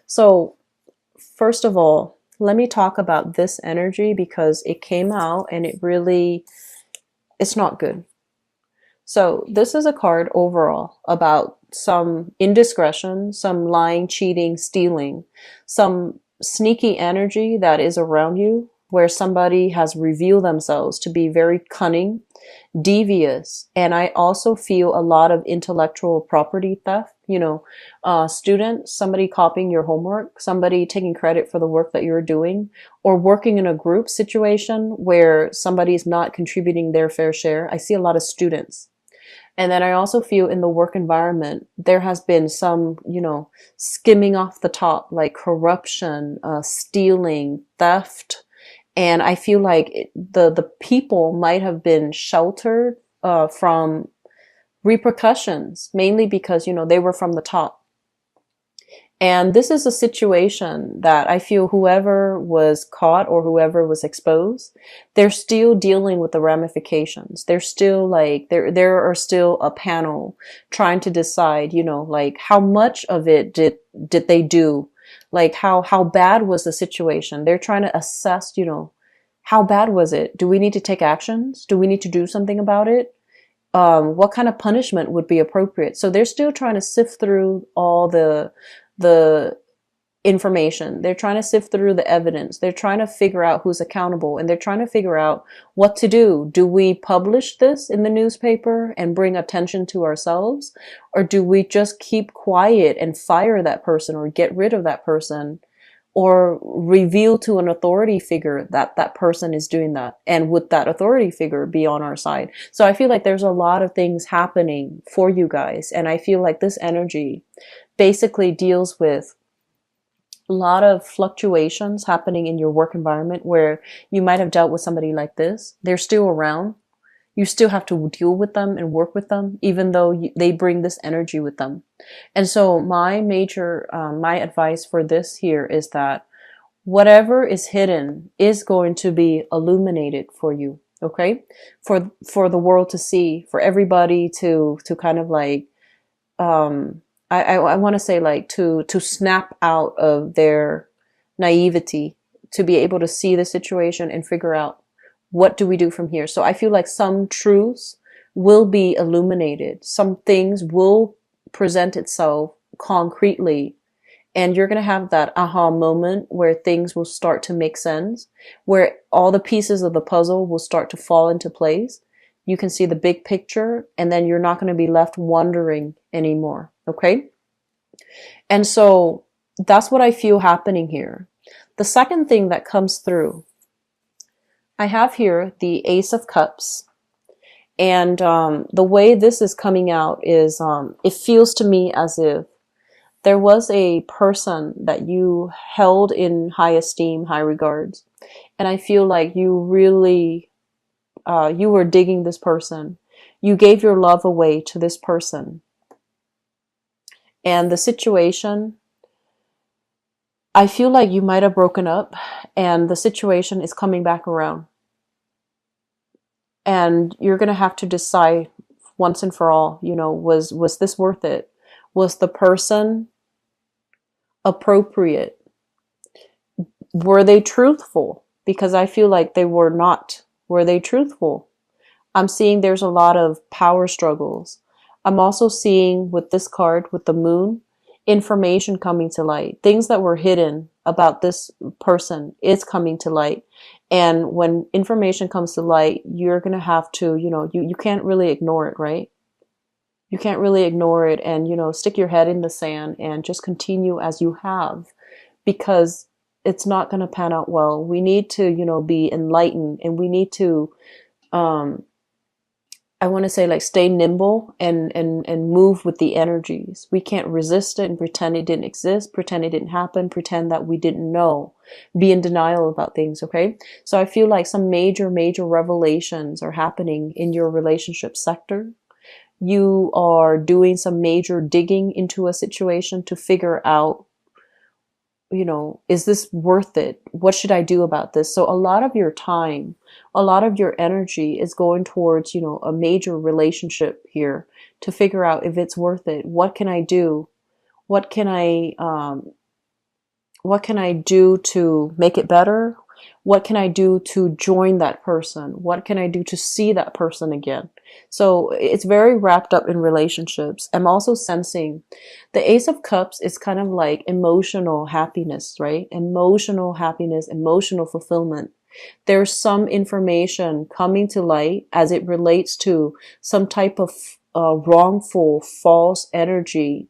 So, first of all, let me talk about this energy because it came out and it's not good. So, this is a card overall about some indiscretion, some lying, cheating, stealing, some sneaky energy that is around you where somebody has revealed themselves to be very cunning, devious. And I also feel a lot of intellectual property theft, student, somebody copying your homework, somebody taking credit for the work that you're doing, or working in a group situation where somebody's not contributing their fair share. I see a lot of students. And then I also feel in the work environment, there has been some, skimming off the top, like corruption, stealing, theft. And I feel like the people might have been sheltered from repercussions, mainly because, they were from the top. And this is a situation that I feel whoever was caught or whoever was exposed, they're still dealing with the ramifications. They're still like, there are still a panel trying to decide, like how much of it did they do? Like how bad was the situation? They're trying to assess, how bad was it? Do we need to take actions? Do we need to do something about it? What kind of punishment would be appropriate? So they're still trying to sift through all the information. They're trying to sift through the evidence. They're trying to figure out who's accountable, and they're trying to figure out what to do. Do we publish this in the newspaper and bring attention to ourselves? Or do we just keep quiet and fire that person or get rid of that person? Or reveal to an authority figure that that person is doing that? And would that authority figure be on our side? So I feel like there's a lot of things happening for you guys. And I feel like this energy basically deals with a lot of fluctuations happening in your work environment where you might have dealt with somebody like this. They're still around. You still have to deal with them and work with them, even though they bring this energy with them. And so my advice for this here is that whatever is hidden is going to be illuminated for you. Okay. For the world to see, for everybody to kind of like, I want to say like to snap out of their naivety, to be able to see the situation and figure out what do we do from here. So I feel like some truths will be illuminated. Some things will present itself concretely, and you're going to have that aha moment where things will start to make sense, where all the pieces of the puzzle will start to fall into place. You can see the big picture, and then you're not going to be left wondering anymore. Okay? And so that's what I feel happening here. The second thing that comes through, I have here the Ace of Cups. And the way this is coming out is it feels to me as if there was a person that you held in high esteem, high regards. And I feel like you really, you were digging this person. You gave your love away to this person. And the situation, I feel like you might have broken up and the situation is coming back around. And you're going to have to decide once and for all, was this worth it? Was the person appropriate? Were they truthful? Because I feel like they were not. Were they truthful? I'm seeing there's a lot of power struggles. I'm also seeing with this card, with the moon, information coming to light. Things that were hidden about this person is coming to light. And when information comes to light, you're going to have to, you can't really ignore it, right? You can't really ignore it and, stick your head in the sand and just continue as you have, because it's not going to pan out well. We need to, be enlightened, and we need to, I want to say like stay nimble and move with the energies. We can't resist it and pretend it didn't exist, pretend it didn't happen, pretend that we didn't know, be in denial about things. Okay. So I feel like some major revelations are happening in your relationship sector. You are doing some major digging into a situation to figure out, is this worth it? What should I do about this? So a lot of your time, a lot of your energy is going towards, a major relationship here to figure out if it's worth it. What can I do? What can I What can I do to make it better? What can I do to join that person? What can I do to see that person again? So it's very wrapped up in relationships. I'm also sensing the Ace of Cups is kind of like emotional happiness, right? Emotional happiness, emotional fulfillment. There's some information coming to light as it relates to some type of wrongful, false energy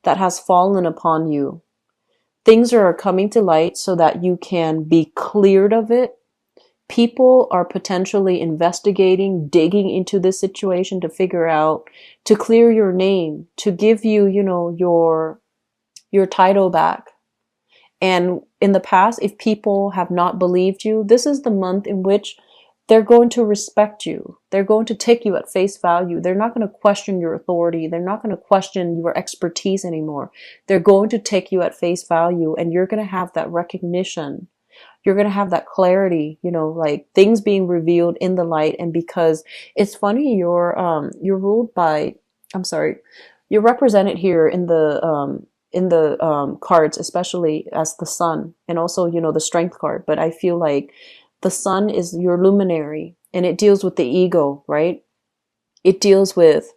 that has fallen upon you. Things are coming to light so that you can be cleared of it. People are potentially investigating, digging into this situation to figure out, to clear your name, to give you, your title back. And in the past, if people have not believed you, this is the month in which they're going to respect you. They're going to take you at face value. They're not going to question your authority. They're not going to question your expertise anymore. They're going to take you at face value, and you're going to have that recognition. You're going to have that clarity, like things being revealed in the light. And because it's funny, you're ruled by, I'm sorry, you're represented here in the cards, especially as the sun, and also, the strength card. But I feel like the sun is your luminary, and it deals with the ego, right? It deals with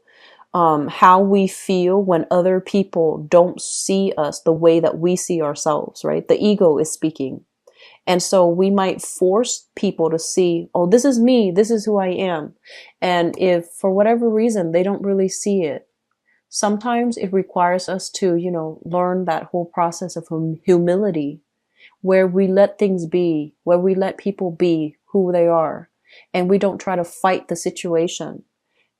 how we feel when other people don't see us the way that we see ourselves, right? The ego is speaking. And so we might force people to see, oh, this is me, this is who I am. And if for whatever reason they don't really see it, sometimes it requires us to, learn that whole process of humility, where we let things be, where we let people be who they are, and we don't try to fight the situation.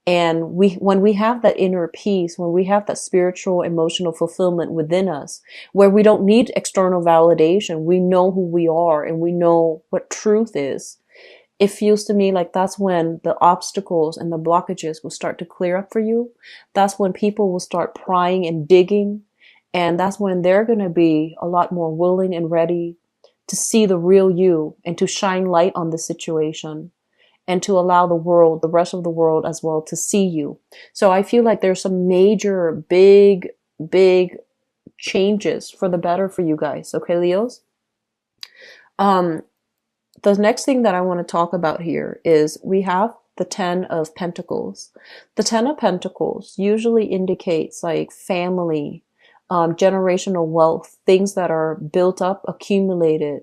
And when we have that inner peace, when we have that spiritual, emotional fulfillment within us, where we don't need external validation, we know who we are and we know what truth is. It feels to me like that's when the obstacles and the blockages will start to clear up for you. That's when people will start prying and digging. And that's when they're going to be a lot more willing and ready to see the real you and to shine light on the situation, and to allow the world, the rest of the world as well, to see you. So I feel like there's some major, big changes for the better for you guys. Okay, Leos? The next thing that I want to talk about here is we have the 10 of Pentacles. The 10 of Pentacles usually indicates like family, generational wealth, things that are built up, accumulated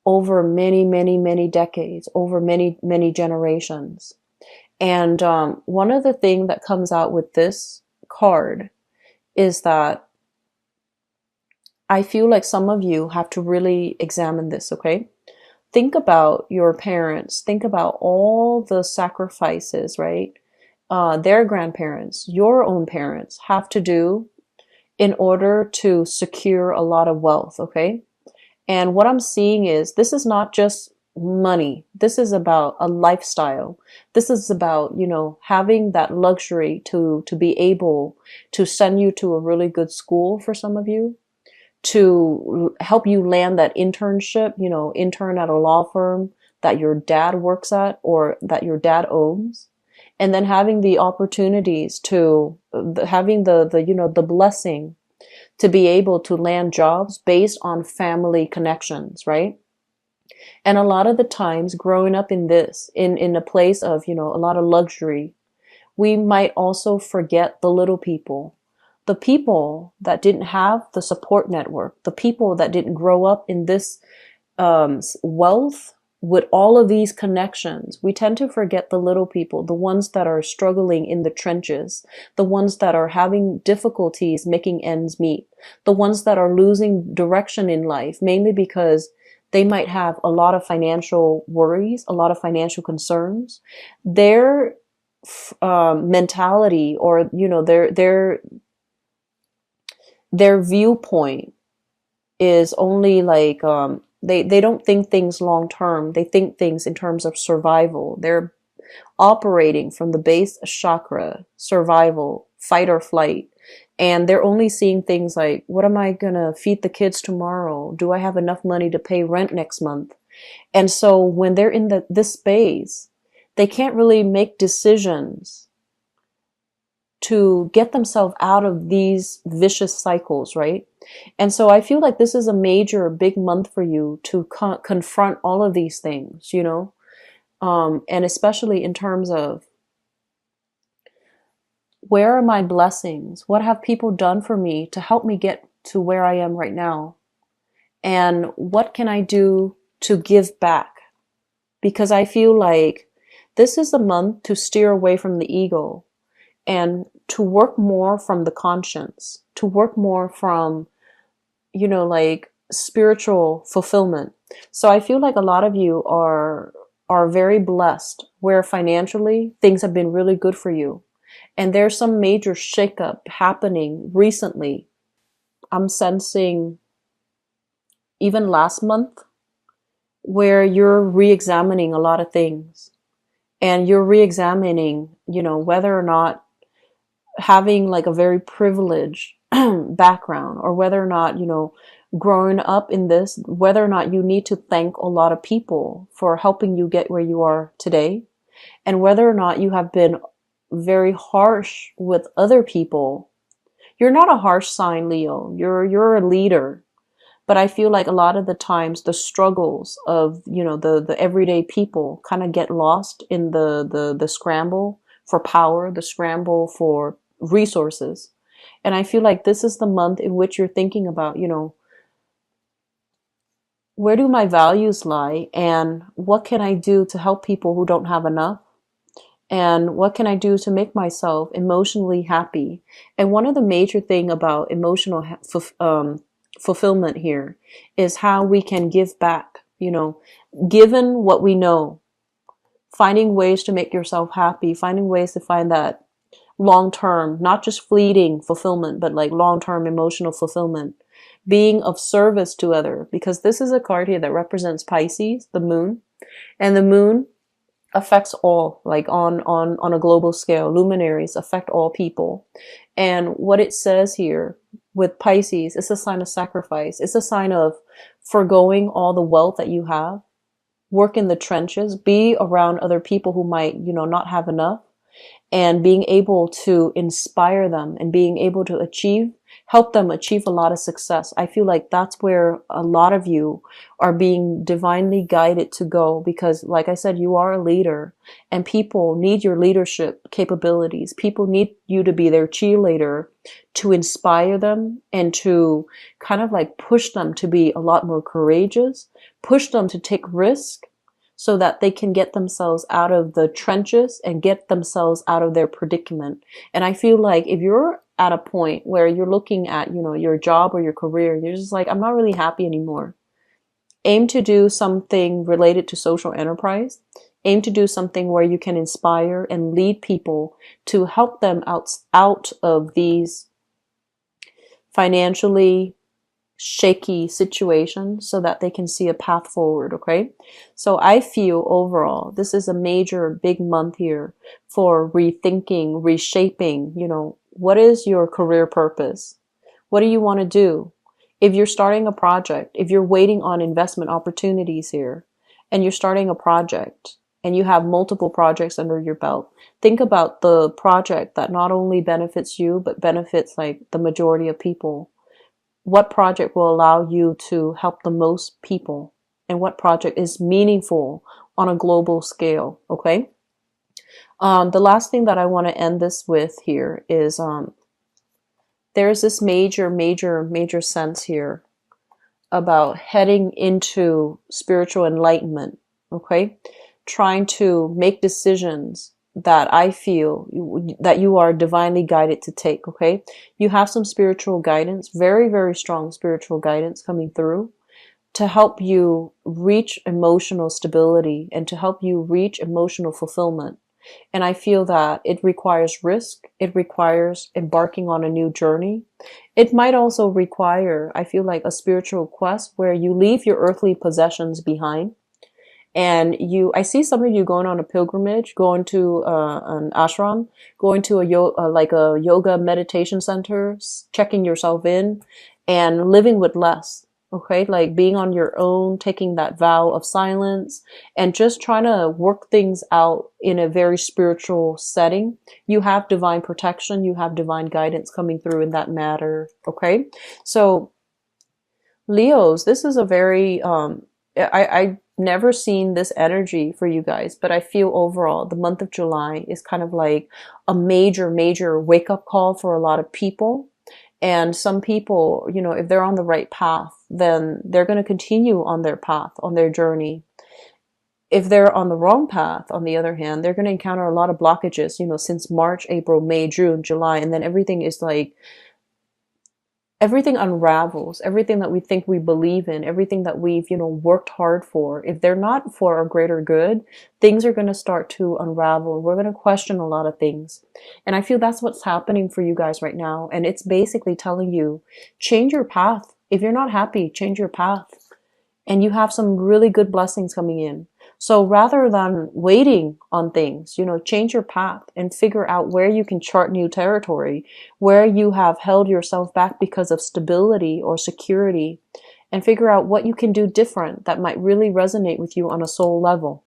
over many decades, over many generations. And one of the things that comes out with this card is that I feel like some of you have to really examine this, okay? Think about your parents. Think about all the sacrifices, right? Their grandparents, your own parents have to do in order to secure a lot of wealth, okay? And what I'm seeing is this is not just money. This is about a lifestyle. This is about, having that luxury to be able to send you to a really good school for some of you, to help you land that internship, intern at a law firm that your dad works at or that your dad owns. And then having the opportunities to, having the blessing to be able to land jobs based on family connections, right? And a lot of the times growing up in this, in a place of, a lot of luxury, we might also forget the little people, the people that didn't have the support network, the people that didn't grow up in this wealth with all of these connections. We tend to forget the little people, the ones that are struggling in the trenches, the ones that are having difficulties making ends meet, the ones that are losing direction in life, mainly because they might have a lot of financial worries, a lot of financial concerns. Their mentality, or their viewpoint is only like they don't think things long term. They think things in terms of survival. They're operating from the base chakra, survival, fight or flight. And they're only seeing things like, what am I gonna feed the kids tomorrow? Do I have enough money to pay rent next month? And so when they're in this space, they can't really make decisions to get themselves out of these vicious cycles, right? And so I feel like this is a major, big month for you to confront all of these things, you know, and especially in terms of where are my blessings? What have people done for me to help me get to where I am right now? And what can I do to give back? Because I feel like this is the month to steer away from the ego and to work more from the conscience, to work more from, you know, like spiritual fulfillment. So I feel like a lot of you are very blessed where financially things have been really good for you. And there's some major shakeup happening recently. I'm sensing even last month where you're re-examining a lot of things, and you're re-examining, you know, whether or not having like a very privileged background, or whether or not, you know, growing up in this, whether or not you need to thank a lot of people for helping you get where you are today, and whether or not you have been very harsh with other people. You're not a harsh sign, Leo. You're a leader. But I feel like a lot of the times the struggles of, you know, the everyday people kind of get lost in the scramble for power, the scramble for resources. And I feel like this is the month in which you're thinking about, you know, where do my values lie, and what can I do to help people who don't have enough? And what can I do to make myself emotionally happy? And one of the major thing about emotional fulfillment here is how we can give back, you know, given what we know, finding ways to make yourself happy, finding ways to find that long term, not just fleeting fulfillment, but like long term emotional fulfillment, being of service to other, because this is a card here that represents Pisces, the moon, and the moon affects all, like on a global scale. Luminaries affect all people. And what it says here with Pisces, it's a sign of sacrifice. It's a sign of foregoing all the wealth that you have, work in the trenches, be around other people who might, you know, not have enough, and being able to inspire them and being able to help them achieve a lot of success. I feel like that's where a lot of you are being divinely guided to go, because like I said, you are a leader and people need your leadership capabilities. People need you to be their cheerleader, to inspire them and to kind of like push them to be a lot more courageous, push them to take risk, so that they can get themselves out of the trenches and get themselves out of their predicament. And I feel like if you're at a point where you're looking at, you know, your job or your career, you're just like, I'm not really happy anymore. Aim to do something related to social enterprise. Aim to do something where you can inspire and lead people to help them out of these financially shaky situation, so that they can see a path forward. Okay. So I feel overall, this is a major big month here for rethinking, reshaping, you know, what is your career purpose? What do you want to do? If you're starting a project, if you're waiting on investment opportunities here and you're starting a project and you have multiple projects under your belt, think about the project that not only benefits you, but benefits like the majority of people. What project will allow you to help the most people, and what project is meaningful on a global scale. Okay. The last thing that I want to end this with here is, there's this major sense here about heading into spiritual enlightenment. Okay. Trying to make decisions that I feel that you are divinely guided to take. Okay. You have some spiritual guidance, very strong spiritual guidance coming through to help you reach emotional stability and to help you reach emotional fulfillment. And I feel that it requires risk. It requires embarking on a new journey. It might also require, I feel like, a spiritual quest where you leave your earthly possessions behind. And I see some of you going on a pilgrimage, going to an ashram, going to like a yoga meditation center, checking yourself in and living with less. Okay, like being on your own, taking that vow of silence, and just trying to work things out in a very spiritual setting. You have divine protection, you have divine guidance coming through in that matter. Okay, so Leos, this is a very I've never seen this energy for you guys, but I feel overall the month of July is kind of like a major wake up call for a lot of people. And some people, you know, if they're on the right path, then they're going to continue on their path, on their journey. If they're on the wrong path, on the other hand, they're going to encounter a lot of blockages, you know, since March, April, May, June, July, and then everything is like everything unravels, everything that we think we believe in, everything that we've, you know, worked hard for. If they're not for our greater good, things are going to start to unravel. We're going to question a lot of things. And I feel that's what's happening for you guys right now. And it's basically telling you, change your path. If you're not happy, change your path. And you have some really good blessings coming in. So rather than waiting on things, you know, change your path and figure out where you can chart new territory, where you have held yourself back because of stability or security, and figure out what you can do different that might really resonate with you on a soul level.